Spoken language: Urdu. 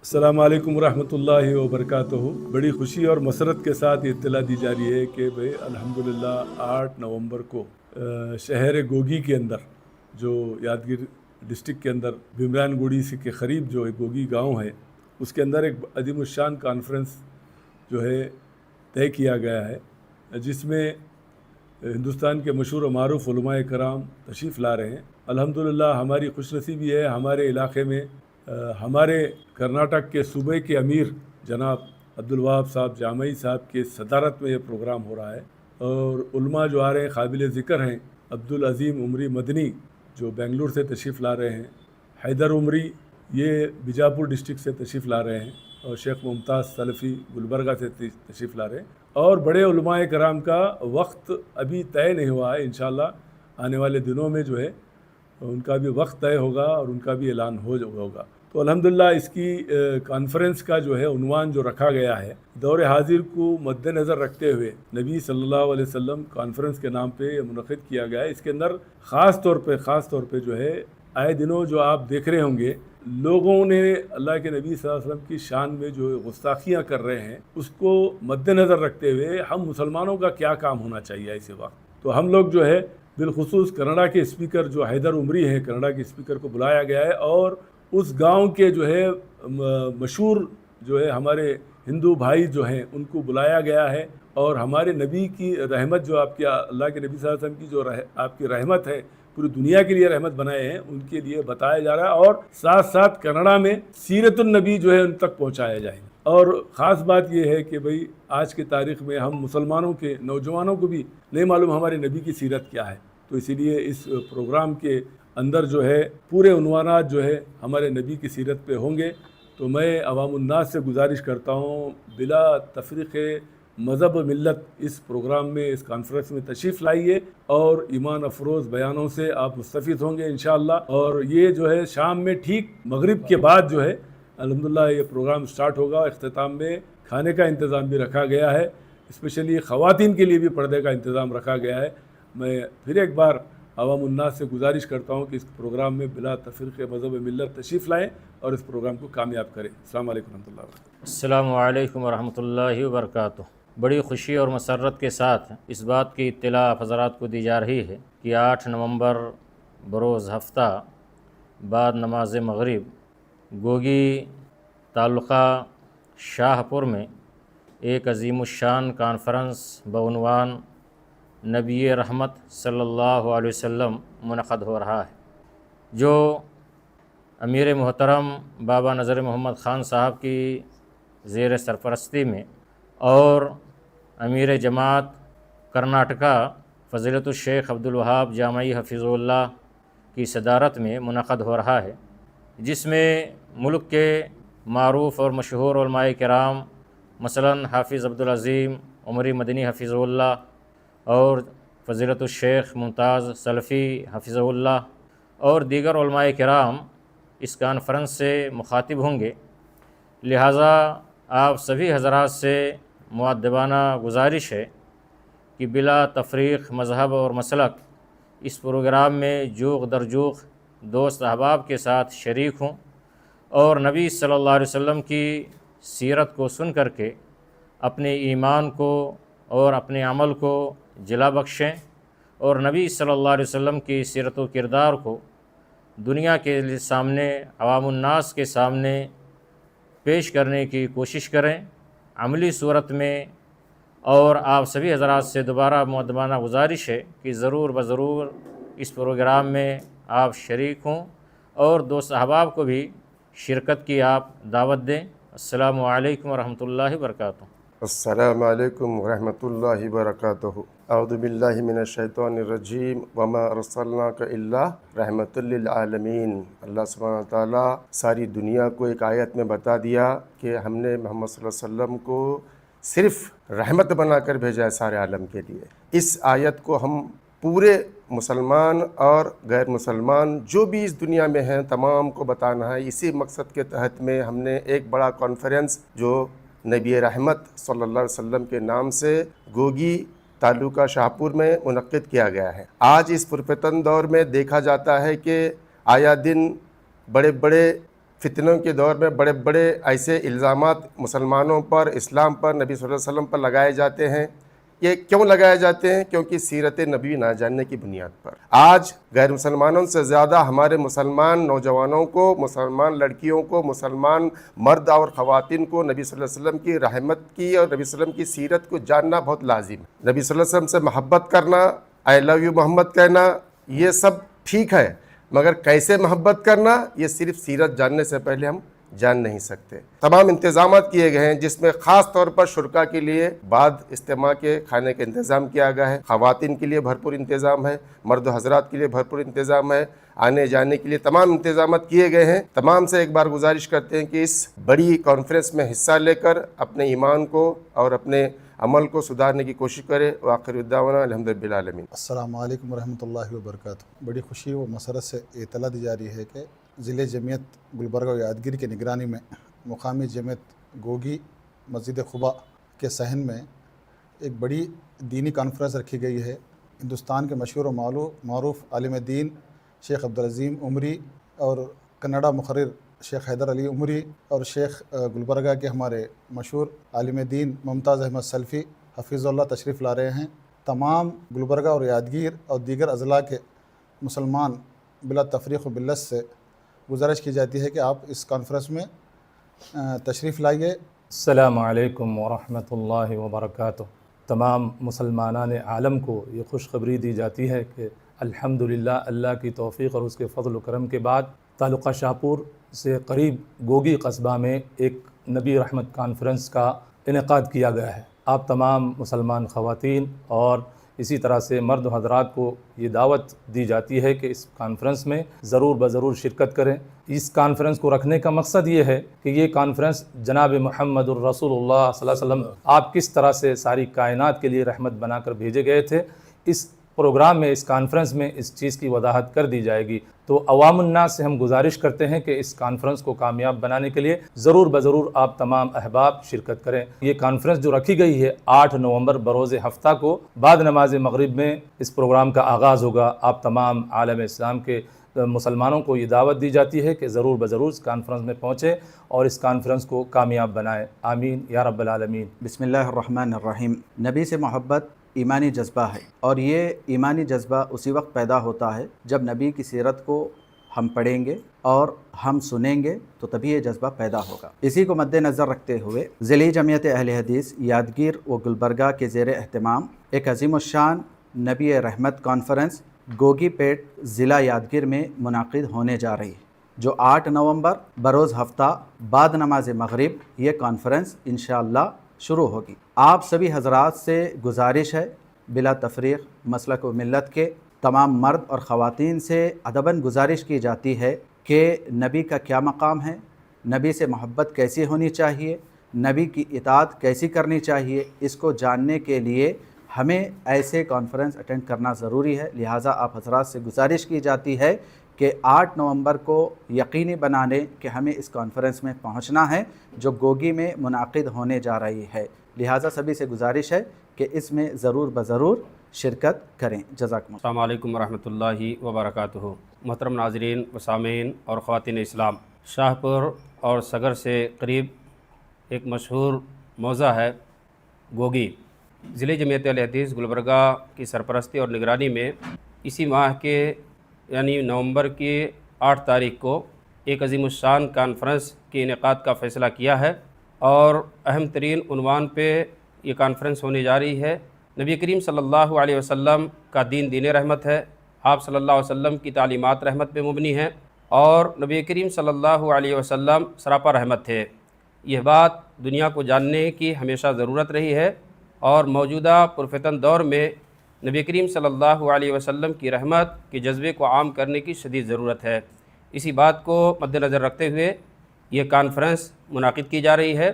السلام علیکم ورحمۃ اللہ وبرکاتہ۔ بڑی خوشی اور مسرت کے ساتھ یہ اطلاع دی جا رہی ہے کہ بھئی الحمدللہ 8 نومبر کو شہر گوگی کے اندر، جو یادگیر ڈسٹرکٹ کے اندر بھمران گوڑی سے کے قریب جو ایک گوگی گاؤں ہے، اس کے اندر ایک عظیم الشان کانفرنس جو ہے طے کیا گیا ہے، جس میں ہندوستان کے مشہور و معروف علماء کرام تشریف لا رہے ہیں۔ الحمدللہ ہماری خوش نصیبی ہے، ہمارے علاقے میں ہمارے کرناٹک کے صوبے کے امیر جناب عبدالوہاب صاحب جامعی صاحب کے صدارت میں یہ پروگرام ہو رہا ہے، اور علماء جو آ رہے ہیں قابل ذکر ہیں عبدالعظیم عمری مدنی جو بنگلور سے تشریف لا رہے ہیں، حیدر عمری یہ بیجاپور ڈسٹرکٹ سے تشریف لا رہے ہیں، اور شیخ ممتاز سلفی گلبرگہ سے تشریف لا رہے ہیں، اور بڑے علماء کرام کا وقت ابھی طے نہیں ہوا ہے۔ انشاءاللہ آنے والے دنوں میں جو ہے ان کا بھی وقت طے ہوگا اور ان کا بھی اعلان ہوگا۔ تو الحمدللہ اس کی کانفرنس کا جو ہے عنوان جو رکھا گیا ہے، دور حاضر کو مد نظر رکھتے ہوئے نبی صلی اللہ علیہ وسلم کانفرنس کے نام پہ منعقد کیا گیا ہے۔ اس کے اندر خاص طور پہ جو ہے آئے دنوں جو آپ دیکھ رہے ہوں گے، لوگوں نے اللہ کے نبی صلی اللہ علیہ وسلم کی شان میں جو گستاخیاں کر رہے ہیں، اس کو مد نظر رکھتے ہوئے ہم مسلمانوں کا کیا کام ہونا چاہیے اسی وقت۔ تو ہم لوگ جو ہے بالخصوص کینیڈا کے اسپیکر جو حیدر عمری ہیں، کینیڈا کے اسپیکر کو بلایا گیا ہے، اور اس گاؤں کے جو ہے مشہور جو ہے ہمارے ہندو بھائی جو ہیں ان کو بلایا گیا ہے، اور ہمارے نبی کی رحمت جو آپ کے اللہ کے نبی صلی اللہ علیہ وسلم کی جو آپ کی رحمت ہے، پوری دنیا کے لیے رحمت بنائے ہیں، ان کے لیے بتایا جا رہا ہے، اور ساتھ ساتھ کینیڈا میں سیرت النبی جو ہے ان تک پہنچایا جائے گا۔ اور خاص بات یہ ہے کہ بھئی آج کی تاریخ میں ہم مسلمانوں کے نوجوانوں کو بھی نہیں معلوم ہمارے نبی کی سیرت کیا ہے، تو اسی لیے اس پروگرام کے اندر جو ہے پورے عنوانات جو ہے ہمارے نبی کی سیرت پہ ہوں گے۔ تو میں عوام الناس سے گزارش کرتا ہوں بلا تفریق مذہب و ملت اس پروگرام میں، اس کانفرنس میں تشریف لائیے، اور ایمان افروز بیانوں سے آپ مستفید ہوں گے انشاءاللہ۔ اور یہ جو ہے شام میں ٹھیک مغرب کے بعد جو ہے الحمدللہ یہ پروگرام سٹارٹ ہوگا۔ اختتام میں کھانے کا انتظام بھی رکھا گیا ہے، اسپیشلی خواتین کے لیے بھی پردے کا انتظام رکھا گیا ہے۔ میں پھر ایک بار عوام الناس سے گزارش کرتا ہوں کہ اس پروگرام میں بلا تفریق مذہب و ملت تشریف لائیں اور اس پروگرام کو کامیاب کریں۔ السلام علیکم ورحمۃ اللہ وبرکاتہ۔ السلام علیکم ورحمۃ اللہ وبرکاتہ۔ بڑی خوشی اور مسرت کے ساتھ اس بات کی اطلاع آپ حضرات کو دی جا رہی ہے کہ 8 نومبر بروز ہفتہ بعد نماز مغرب گوگی تعلقہ شاہ پور میں ایک عظیم الشان کانفرنس بعنوان نبی رحمت صلی اللہ علیہ وسلم منعقد ہو رہا ہے، جو امیر محترم بابا نذر محمد خان صاحب کی زیر سرپرستی میں اور امیر جماعت کرناٹکا فضیلت الشیخ عبدالوہاب جامعی حفظہ اللہ کی صدارت میں منعقد ہو رہا ہے، جس میں ملک کے معروف اور مشہور علماء کرام مثلاً حافظ عبدالعظیم عمری مدنی حفظہ اللہ اور فضیلت الشیخ ممتاز سلفی حفظہ اللہ اور دیگر علماء کرام اس کانفرنس سے مخاطب ہوں گے۔ لہٰذا آپ سبھی حضرات سے مؤدبانہ گزارش ہے کہ بلا تفریق مذہب اور مسلک اس پروگرام میں جوق در جوق دوست احباب کے ساتھ شریک ہوں، اور نبی صلی اللہ علیہ وسلم کی سیرت کو سن کر کے اپنے ایمان کو اور اپنے عمل کو جلا بخشیں، اور نبی صلی اللہ علیہ وسلم کی سیرت و کردار کو دنیا کے سامنے، عوام الناس کے سامنے پیش کرنے کی کوشش کریں عملی صورت میں۔ اور آپ سبھی حضرات سے دوبارہ مؤدبانہ گزارش ہے کہ ضرور بضرور اس پروگرام میں آپ شریک ہوں، اور دوست احباب کو بھی شرکت کی آپ دعوت دیں۔ السلام علیکم ورحمۃ اللہ وبرکاتہ۔ السلام علیکم ورحمۃ اللہ وبرکاتہ۔ اعوذ باللہ من الشیطان الرجیم وما ارسلناک الا رحمۃ للعالمین۔ اللہ سبحانہ تعالیٰ ساری دنیا کو ایک آیت میں بتا دیا کہ ہم نے محمد صلی اللہ علیہ وسلم کو صرف رحمت بنا کر بھیجا ہے سارے عالم کے لیے۔ اس آیت کو ہم پورے مسلمان اور غیر مسلمان جو بھی اس دنیا میں ہیں تمام کو بتانا ہے۔ اسی مقصد کے تحت میں ہم نے ایک بڑا کانفرنس جو نبی رحمت صلی اللہ علیہ وسلم کے نام سے گوگی تعلقہ شاہ پور میں منعقد کیا گیا ہے۔ آج اس پرفتن دور میں دیکھا جاتا ہے کہ آیا دن بڑے بڑے فتنوں کے دور میں بڑے بڑے ایسے الزامات مسلمانوں پر، اسلام پر، نبی صلی اللہ علیہ وسلم پر لگائے جاتے ہیں. یہ کیوں لگائے جاتے ہیں؟ کیونکہ سیرت نبی نہ جاننے کی بنیاد پر آج غیر مسلمانوں سے زیادہ ہمارے مسلمان نوجوانوں کو، مسلمان لڑکیوں کو، مسلمان مرد اور خواتین کو نبی صلی اللہ علیہ وسلم کی رحمت کی اور نبی صلی اللہ علیہ وسلم کی سیرت کو جاننا بہت لازم ہے. نبی صلی اللہ علیہ وسلم سے محبت کرنا، آئی لو یو محمد کہنا، یہ سب ٹھیک ہے، مگر کیسے محبت کرنا یہ صرف سیرت جاننے سے پہلے ہم جان نہیں سکتے. تمام انتظامات کیے گئے ہیں جس میں خاص طور پر شرکا کے لیے بعد اجتماع کے کھانے کا انتظام کیا گیا ہے، خواتین کے لیے بھرپور انتظام ہے، مرد و حضرات کے لیے بھرپور انتظام ہے، آنے جانے کے لیے تمام انتظامات کیے گئے ہیں. تمام سے ایک بار گزارش کرتے ہیں کہ اس بڑی کانفرنس میں حصہ لے کر اپنے ایمان کو اور اپنے عمل کو سدھارنے کی کوشش کرے. وآخر دعوانا الحمد للہ العالمین. السلام علیکم ورحمۃ اللہ وبرکاتہ. بڑی خوشی و مسرت سے اطلاع دی جا رہی ہے کہ ضلع جمعیت گلبرگہ و یادگیری کی نگرانی میں مقامی جمعیت گوگی مسجد قباء کے صحن میں ایک بڑی دینی کانفرنس رکھی گئی ہے. ہندوستان کے مشہور و معروف عالم دین شیخ عبدالعظیم عمری اور کنڑا مقرر شیخ حیدر علی عمری اور شیخ گلبرگہ کے ہمارے مشہور عالم دین ممتاز احمد سلفی حفیظ اللہ تشریف لا رہے ہیں. تمام گلبرگہ اور یادگیر اور دیگر اضلاع کے مسلمان بلا تفریق و باللت سے گزارش کی جاتی ہے کہ آپ اس کانفرنس میں تشریف لائیے. السلام علیکم ورحمۃ اللہ وبرکاتہ. تمام مسلمانان عالم کو یہ خوشخبری دی جاتی ہے کہ الحمدللہ اللہ کی توفیق اور اس کے فضل و کرم کے بعد تعلقہ شاہپور سے قریب گوگی قصبہ میں ایک نبی رحمت کانفرنس کا انعقاد کیا گیا ہے. آپ تمام مسلمان خواتین اور اسی طرح سے مرد و حضرات کو یہ دعوت دی جاتی ہے کہ اس کانفرنس میں ضرور بضرور شرکت کریں. اس کانفرنس کو رکھنے کا مقصد یہ ہے کہ یہ کانفرنس جناب محمد الرسول اللہ صلی اللہ علیہ وسلم آپ کس طرح سے ساری کائنات کے لیے رحمت بنا کر بھیجے گئے تھے، اس پروگرام میں، اس کانفرنس میں اس چیز کی وضاحت کر دی جائے گی. تو عوام الناس سے ہم گزارش کرتے ہیں کہ اس کانفرنس کو کامیاب بنانے کے لیے ضرور بضرور آپ تمام احباب شرکت کریں. یہ کانفرنس جو رکھی گئی ہے 8 نومبر بروز ہفتہ کو بعد نماز مغرب میں اس پروگرام کا آغاز ہوگا. آپ تمام عالم اسلام کے مسلمانوں کو یہ دعوت دی جاتی ہے کہ ضرور بضرور اس کانفرنس میں پہنچیں اور اس کانفرنس کو کامیاب بنائیں. آمین یا رب العالمین. بسم اللہ الرحمن الرحیم. نبی سے محبت ایمانی جذبہ ہے، اور یہ ایمانی جذبہ اسی وقت پیدا ہوتا ہے جب نبی کی سیرت کو ہم پڑھیں گے اور ہم سنیں گے تو تبھی یہ جذبہ پیدا ہوگا. اسی کو مد نظر رکھتے ہوئے ضلعی جمعیت اہل حدیث یادگیر و گلبرگہ کے زیر اہتمام ایک عظیم الشان نبی رحمت کانفرنس گوگی پیٹ ضلع یادگیر میں منعقد ہونے جا رہی ہے، جو 8 نومبر بروز ہفتہ بعد نماز مغرب یہ کانفرنس انشاءاللہ شروع ہوگی. آپ سبھی حضرات سے گزارش ہے، بلا تفریق مسلک و ملت کے تمام مرد اور خواتین سے ادباً گزارش کی جاتی ہے کہ نبی کا کیا مقام ہے، نبی سے محبت کیسی ہونی چاہیے، نبی کی اطاعت کیسی کرنی چاہیے. اس کو جاننے کے لیے ہمیں ایسے کانفرنس اٹینڈ کرنا ضروری ہے. لہٰذا آپ حضرات سے گزارش کی جاتی ہے کہ 8 نومبر کو یقینی بنا لیں کہ ہمیں اس کانفرنس میں پہنچنا ہے جو گوگی میں منعقد ہونے جا رہی ہے. لہٰذا سبھی سے گزارش ہے کہ اس میں ضرور بضرور شرکت کریں. جزاکم اللہ. السلام علیکم ورحمۃ اللہ وبرکاتہ. محترم ناظرین و سامعین اور خواتین اسلام، شاہپور اور سگر سے قریب ایک مشہور موضع ہے گوگی. ضلع جمعیت اہل حدیث گلبرگہ کی سرپرستی اور نگرانی میں اسی ماہ کے یعنی نومبر کی 8 تاریخ کو ایک عظیم الشان کانفرنس کے انعقاد کا فیصلہ کیا ہے، اور اہم ترین عنوان پہ یہ کانفرنس ہونے جا رہی ہے. نبی کریم صلی اللہ علیہ وسلم کا دین دین رحمت ہے. آپ صلی اللہ علیہ وسلم کی تعلیمات رحمت پہ مبنی ہیں، اور نبی کریم صلی اللہ علیہ وسلم سراپا رحمت تھے. یہ بات دنیا کو جاننے کی ہمیشہ ضرورت رہی ہے، اور موجودہ پرفتن دور میں نبی کریم صلی اللہ علیہ وسلم کی رحمت کے جذبے کو عام کرنے کی شدید ضرورت ہے. اسی بات کو مد نظر رکھتے ہوئے یہ کانفرنس منعقد کی جا رہی ہے.